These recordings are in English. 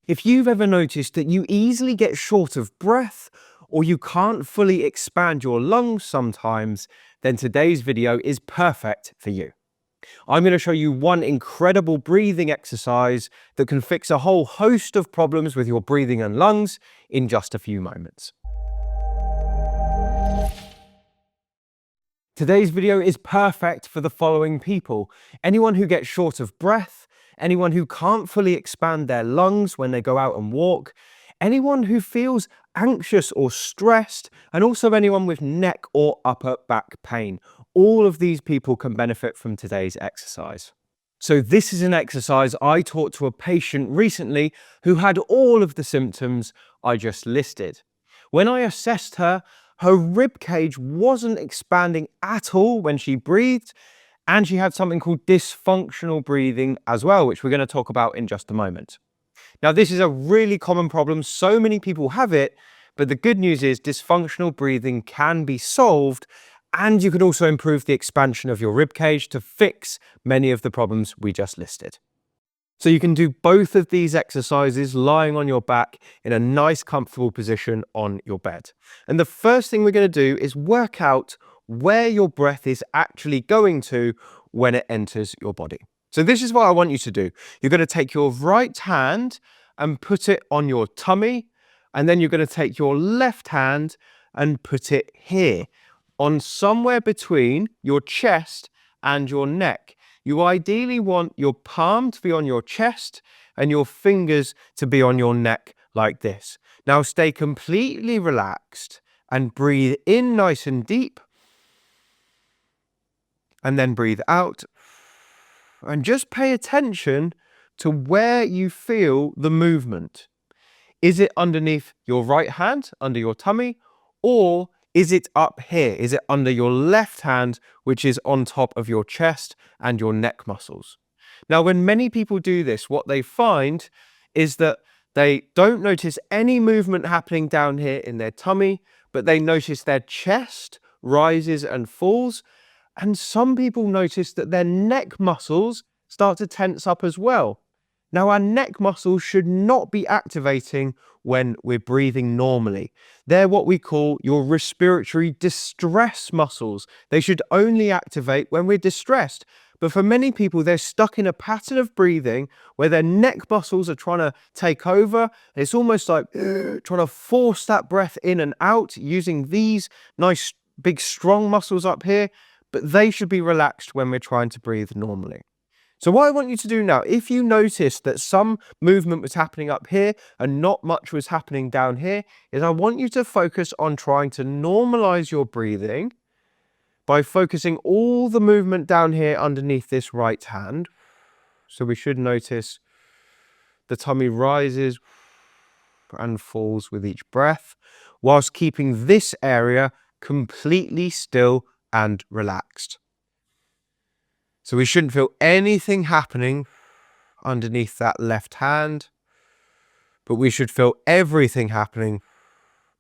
If you've ever noticed that you easily get short of breath or you can't fully expand your lungs sometimes, then today's video is perfect for you. I'm going to show you one incredible breathing exercise that can fix a whole host of problems with your breathing and lungs in just a few moments. Today's video is perfect for the following people: anyone who gets short of breath, anyone who can't fully expand their lungs when they go out and walk, anyone who feels anxious or stressed, and also anyone with neck or upper back pain. All of these people can benefit from today's exercise. So this is an exercise I taught to a patient recently who had all of the symptoms I just listed. When I assessed her, her rib cage wasn't expanding at all when she breathed, and she had something called dysfunctional breathing as well, which we're going to talk about in just a moment. Now, this is a really common problem. So many people have it, but the good news is dysfunctional breathing can be solved, and you can also improve the expansion of your rib cage to fix many of the problems we just listed. So you can do both of these exercises lying on your back in a nice, comfortable position on your bed. And the first thing we're going to do is work out where your breath is actually going to when it enters your body. So this is what I want you to do. You're going to take your right hand and put it on your tummy, and then you're going to take your left hand and put it here, on somewhere between your chest and your neck. You ideally want your palm to be on your chest and your fingers to be on your neck like this. Now stay completely relaxed and breathe in nice and deep, and then breathe out. And just pay attention to where you feel the movement. Is it underneath your right hand, under your tummy, or is it up here? Is it under your left hand, which is on top of your chest and your neck muscles? Now, when many people do this, what they find is that they don't notice any movement happening down here in their tummy, but they notice their chest rises and falls. And some people notice that their neck muscles start to tense up as well. Now, our neck muscles should not be activating when we're breathing normally. They're what we call your respiratory distress muscles. They should only activate when we're distressed. But for many people, they're stuck in a pattern of breathing where their neck muscles are trying to take over. It's almost like trying to force that breath in and out using these nice, big, strong muscles up here. But they should be relaxed when we're trying to breathe normally. So what I want you to do now, if you notice that some movement was happening up here and not much was happening down here, is I want you to focus on trying to normalize your breathing by focusing all the movement down here underneath this right hand. So we should notice the tummy rises and falls with each breath, whilst keeping this area completely still and relaxed. So we shouldn't feel anything happening underneath that left hand, but we should feel everything happening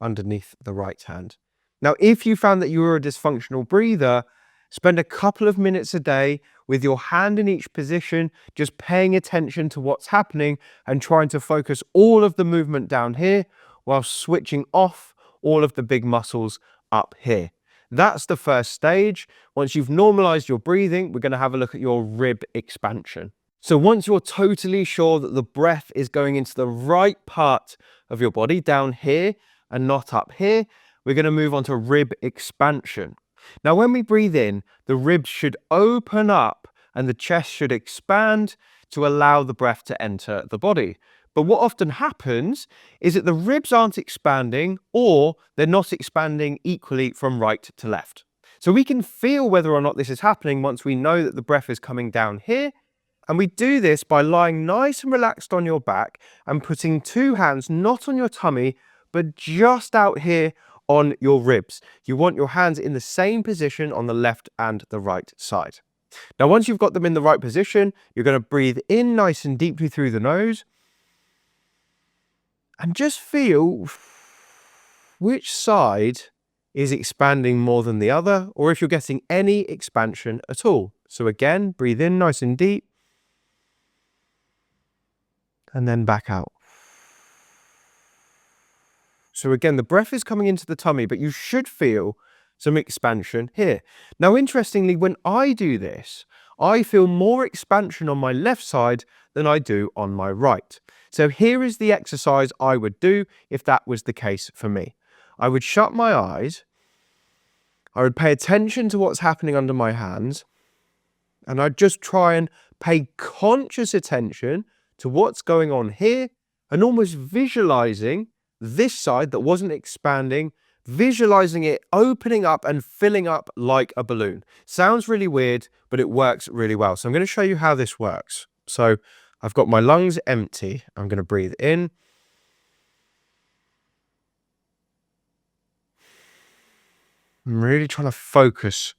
underneath the right hand. Now, if you found that you were a dysfunctional breather, spend a couple of minutes a day with your hand in each position, just paying attention to what's happening and trying to focus all of the movement down here while switching off all of the big muscles up here. That's the first stage. Once you've normalized your breathing, we're going to have a look at your rib expansion. So once you're totally sure that the breath is going into the right part of your body, down here and not up here, we're going to move on to rib expansion. Now, when we breathe in, the ribs should open up and the chest should expand to allow the breath to enter the body. But what often happens is that the ribs aren't expanding, or they're not expanding equally from right to left. So we can feel whether or not this is happening once we know that the breath is coming down here. And we do this by lying nice and relaxed on your back and putting two hands not on your tummy, but just out here on your ribs. You want your hands in the same position on the left and the right side. Now, once you've got them in the right position, you're going to breathe in nice and deeply through the nose. And just feel which side is expanding more than the other, or if you're getting any expansion at all. So again, breathe in nice and deep, and then back out. So again, the breath is coming into the tummy, but you should feel some expansion here. Now, interestingly, when I do this, I feel more expansion on my left side than I do on my right. So here is the exercise I would do if that was the case for me. I would shut my eyes. I would pay attention to what's happening under my hands. And I'd just try and pay conscious attention to what's going on here and almost visualizing this side that wasn't expanding, visualizing it opening up and filling up like a balloon. Sounds really weird, but it works really well. So I'm going to show you how this works. So I've got my lungs empty. I'm going to breathe in. I'm really trying to focus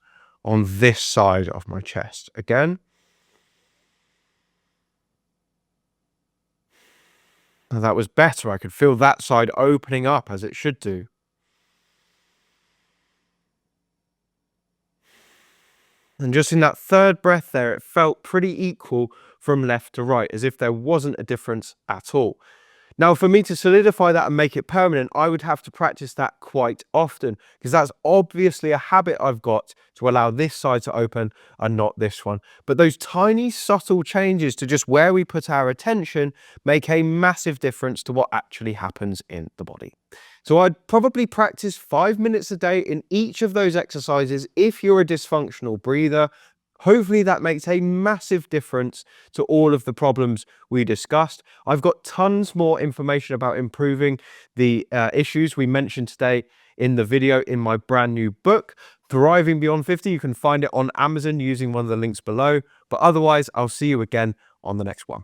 on this side of my chest. Again. Now that was better. I could feel that side opening up as it should do. And just in that third breath there, it felt pretty equal from left to right, as if there wasn't a difference at all. Now, for me to solidify that and make it permanent, I would have to practice that quite often, because that's obviously a habit I've got to allow this side to open and not this one. But those tiny, subtle changes to just where we put our attention make a massive difference to what actually happens in the body. So I'd probably practice 5 minutes a day in each of those exercises if you're a dysfunctional breather. Hopefully that makes a massive difference to all of the problems we discussed. I've got tons more information about improving the issues we mentioned today in the video in my brand new book, Thriving Beyond 50. You can find it on Amazon using one of the links below. But otherwise, I'll see you again on the next one.